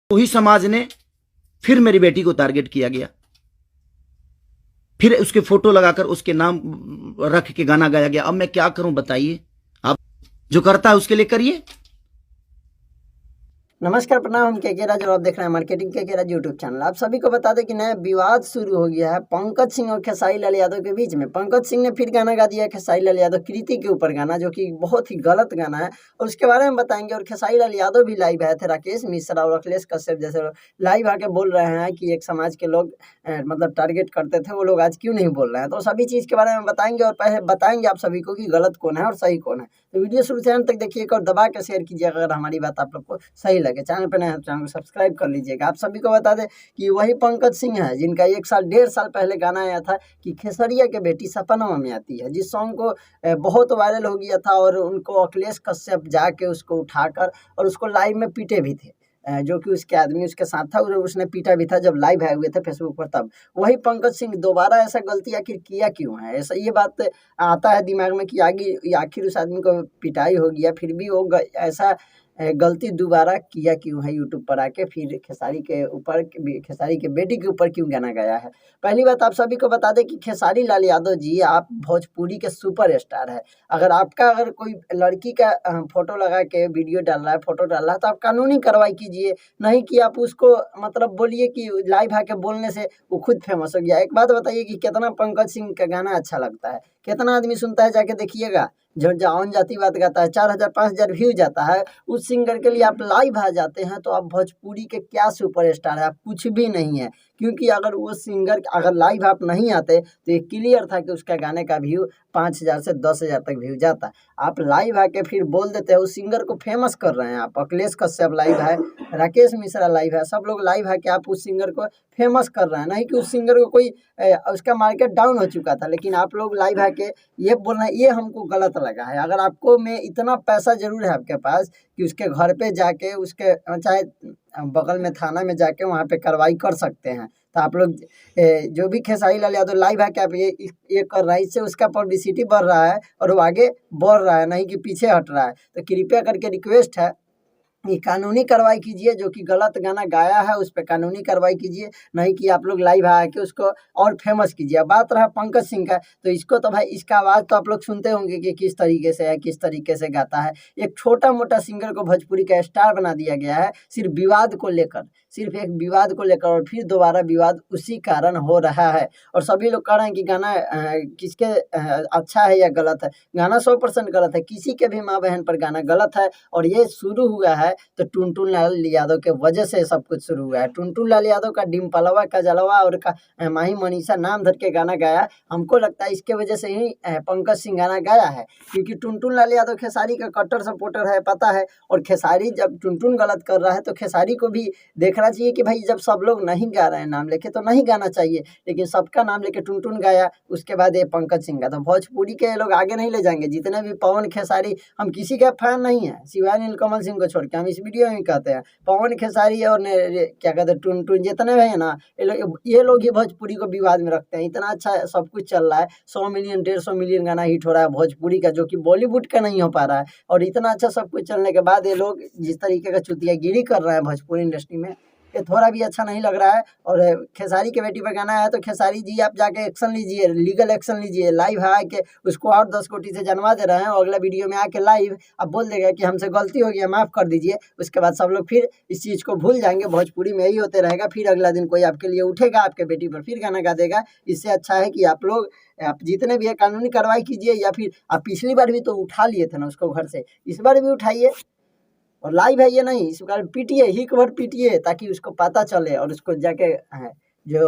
वही समाज ने फिर मेरी बेटी को टारगेट किया गया, फिर उसके फोटो लगाकर उसके नाम रख के गाना गाया गया। अब मैं क्या करूं बताइए? आप जो करता है उसके लिए करिए। नमस्कार, प्रणाम। हम के राज और आप देख रहे हैं मार्केटिंग के राज यूट्यूब चैनल। आप सभी को बता दें कि नया विवाद शुरू हो गया है पंकज सिंह और खेसारी लाल यादव के बीच में। पंकज सिंह ने फिर गाना गा दिया खेसारी लाल यादव कृति के ऊपर गाना, जो कि बहुत ही गलत गाना है और उसके बारे में बताएंगे। और खेसारी लाल यादव भी लाइव आए थे, राकेश मिश्रा और अखिलेश कश्यप जैसे लाइव आके बोल रहे हैं कि एक समाज के लोग मतलब टारगेट करते थे, वो लोग आज क्यों नहीं बोल रहे हैं। तो सभी चीज़ के बारे में बताएंगे और पहले बताएंगे आप सभी को कि गलत कौन है और सही कौन है। तो वीडियो शुरू से अंत तक देखिएगा और दबा के शेयर कीजिएगा अगर हमारी बात आप लोग को सही लगे। चैनल पर नए हैं चैनल को सब्सक्राइब कर लीजिएगा। आप सभी को बता दें कि वही पंकज सिंह है जिनका 1 साल 1.5 साल पहले गाना आया था कि खेसरिया के बेटी सपना में आती है, जिस सॉन्ग को बहुत वायरल हो गया था और उनको अखिलेश कश्यप जाके उसको उठाकर और उसको लाइव में पीटे भी थे। जो कि उसके आदमी उसके साथ था और उसने पीटा भी था जब लाइव आए हुए थे फेसबुक पर। तब वही पंकज सिंह दोबारा ऐसा गलती आखिर किया क्यों है, ऐसा ये बात आता है दिमाग में कि आखिर उस आदमी को पिटाई हो गया, फिर भी वो ऐसा गलती दोबारा किया क्यों है यूट्यूब पर आके, फिर खेसारी के ऊपर खेसारी के बेटी के ऊपर क्यों गाना गाया है। पहली बात आप सभी को बता दें कि खेसारी लाल यादव जी आप भोजपुरी के सुपर स्टार है। अगर कोई लड़की का फोटो लगा के वीडियो डाल रहा है, फोटो डाल रहा है, तो आप कानूनी कार्रवाई कीजिए, नहीं कि आप उसको मतलब बोलिए कि लाइव आके बोलने से वो खुद फेमस हो गया। एक बात बताइए कि कितना पंकज सिंह का गाना अच्छा लगता है, कितना आदमी सुनता है, जाके देखिएगा। जो जाओन जाति बात गाता है 4,000 5,000 व्यू जाता है, उस सिंगर के लिए आप लाइव आ जाते हैं, तो आप भोजपुरी के क्या सुपरस्टार है, आप कुछ भी नहीं है। क्योंकि अगर वो सिंगर अगर लाइव आप नहीं आते तो ये क्लियर था कि उसका गाने का व्यू 5,000 से 10,000 तक व्यू जाता। आप लाइव आके फिर बोल देते हैं, उस सिंगर को फेमस कर रहे हैं आप। अखिलेश कश्यप लाइव है, राकेश मिश्रा लाइव है, सब लोग लाइव है कि आप उस सिंगर को फेमस कर रहे हैं, नहीं कि उस सिंगर को कोई उसका मार्केट डाउन हो चुका था, लेकिन आप लोग लाइव आके ये बोल रहे हैं, ये हमको गलत लगा है। अगर आपको में इतना पैसा जरूर है आपके पास कि उसके घर पे जाके उसके चाहे बगल में थाना में जाके वहाँ पे कार्रवाई कर सकते हैं, तो आप लोग जो भी खेसारी लाल यादव लाइव है कि आप ये कर रहा है, इससे उसका पब्लिसिटी बढ़ रहा है और वो आगे बढ़ रहा है, नहीं कि पीछे हट रहा है। तो कृपया करके रिक्वेस्ट है ये कानूनी कार्रवाई कीजिए, जो कि गलत गाना गाया है उस पे कानूनी कार्रवाई कीजिए, नहीं कि आप लोग लाइव आके उसको और फेमस कीजिए। अब बात रहा पंकज सिंह का, तो इसको तो भाई इसका आवाज़ तो आप लोग सुनते होंगे कि किस तरीके से है, किस तरीके से गाता है। एक छोटा मोटा सिंगर को भोजपुरी का स्टार बना दिया गया है सिर्फ विवाद को लेकर, सिर्फ एक विवाद को लेकर, और फिर दोबारा विवाद उसी कारण हो रहा है। और सभी लोग कह रहे हैं कि गाना किसके अच्छा है या गलत है। गाना 100% गलत है, किसी के भी माँ बहन पर गाना गलत है। और ये शुरू हुआ है तो टुनटुन लाल यादव के वजह से सब कुछ शुरू हुआ है। टुनटुन लाल यादव का डिम्पलवा का जलवा और का माही मनीषा नाम धर के गाना गाया, हमको लगता है इसके वजह से ही पंकज सिंह गाना गाया है, क्योंकि टुनटुन लाल यादव खेसारी का कट्टर सपोर्टर है, पता है। और खेसारी जब टुनटुन गलत कर रहा है तो खेसारी को भी देखना चाहिए कि भाई जब सब लोग नहीं गा रहे हैं नाम लेके तो नहीं गाना चाहिए, लेकिन सबका नाम लेके टुनटुन गाया, उसके बाद ये पंकज सिंह का। तो भोजपुरी के लोग आगे नहीं ले जाएंगे, जितने भी पवन खेसारी, हम किसी का फैन नहीं है सिवाय नीलकमल सिंह को छोड़ के, हम इस वीडियो में कहते हैं पवन खेसारी और क्या कहते हैं टुनटुन जितने भी है ना, ये लोग ही भोजपुरी को विवाद में रखते हैं। इतना अच्छा सब कुछ चल रहा है, 100 मिलियन 150 मिलियन गाना हिट हो रहा है भोजपुरी का, जो कि बॉलीवुड का नहीं हो पा रहा है। और इतना अच्छा सब कुछ चलने के बाद ये लोग जिस तरीके का चुतियागिरी कर रहे हैं भोजपुरी इंडस्ट्री में, ये थोड़ा भी अच्छा नहीं लग रहा है। और खेसारी के बेटी पर गाना आया तो खेसारी जी आप जाके एक्शन लीजिए, लीगल एक्शन लीजिए। लाइव है कि उसको और 10 कोटी से जनवा दे रहे हैं और अगला वीडियो में आके लाइव अब बोल देगा कि हमसे गलती हो गया, माफ़ कर दीजिए। उसके बाद सब लोग फिर इस चीज़ को भूल जाएंगे, भोजपुरी में यही होते रहेगा। फिर अगला दिन कोई आपके लिए उठेगा, आपके बेटी पर फिर गाना गा देगा। इससे अच्छा है कि आप जितने भी है कानूनी कार्रवाई कीजिए, या फिर आप पिछली बार भी तो उठा लिए थे ना उसको घर से, इस बार भी उठाइए और लाइव है ये नहीं, इस बार पीटिए, हिक भर पीटिए, ताकि उसको पता चले और उसको जाके जो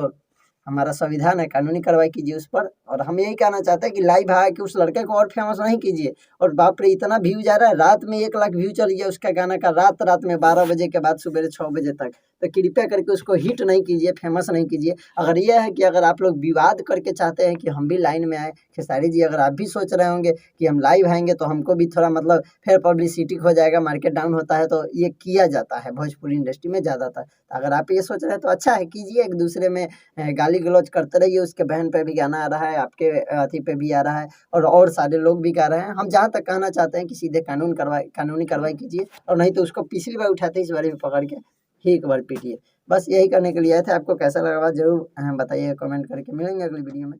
हमारा संविधान है कानूनी कार्रवाई कीजिए उस पर। और हम यही कहना चाहते हैं कि लाइव आके कि उस लड़के को और फेमस नहीं कीजिए। और बाप रे इतना व्यू जा रहा है, रात में 1 लाख व्यू चल गया उसका गाना का, रात में 12 बजे के बाद सुबह 6 बजे तक। तो कृपया करके उसको हिट नहीं कीजिए, फेमस नहीं कीजिए। अगर यह है कि अगर आप लोग विवाद करके चाहते हैं कि हम भी लाइन में आए, खेसारी जी अगर आप भी सोच रहे होंगे कि हम लाइव आएंगे तो हमको भी थोड़ा मतलब फिर पब्लिसिटी हो जाएगा, मार्केट डाउन होता है, तो ये किया जाता है भोजपुरी इंडस्ट्री में ज़्यादातर। अगर आप ये सोच रहे हैं तो अच्छा है, कीजिए। एक दूसरे में गाली गलौज करते रहिए, उसके बहन पे भी गाना आ रहा है, आपके अथी पे भी आ रहा है, और सारे लोग भी गा रहे हैं। हम जहाँ तक कहना चाहते हैं कि सीधे कानूनी कार्रवाई कीजिए, और नहीं तो उसको पिछली बार उठाते इस बार भी पकड़ के ही एक बार पीटिए। बस यही करने के लिए आए थे। आपको कैसा लगा बात जरूर बताइए कमेंट करके। मिलेंगे अगली वीडियो में।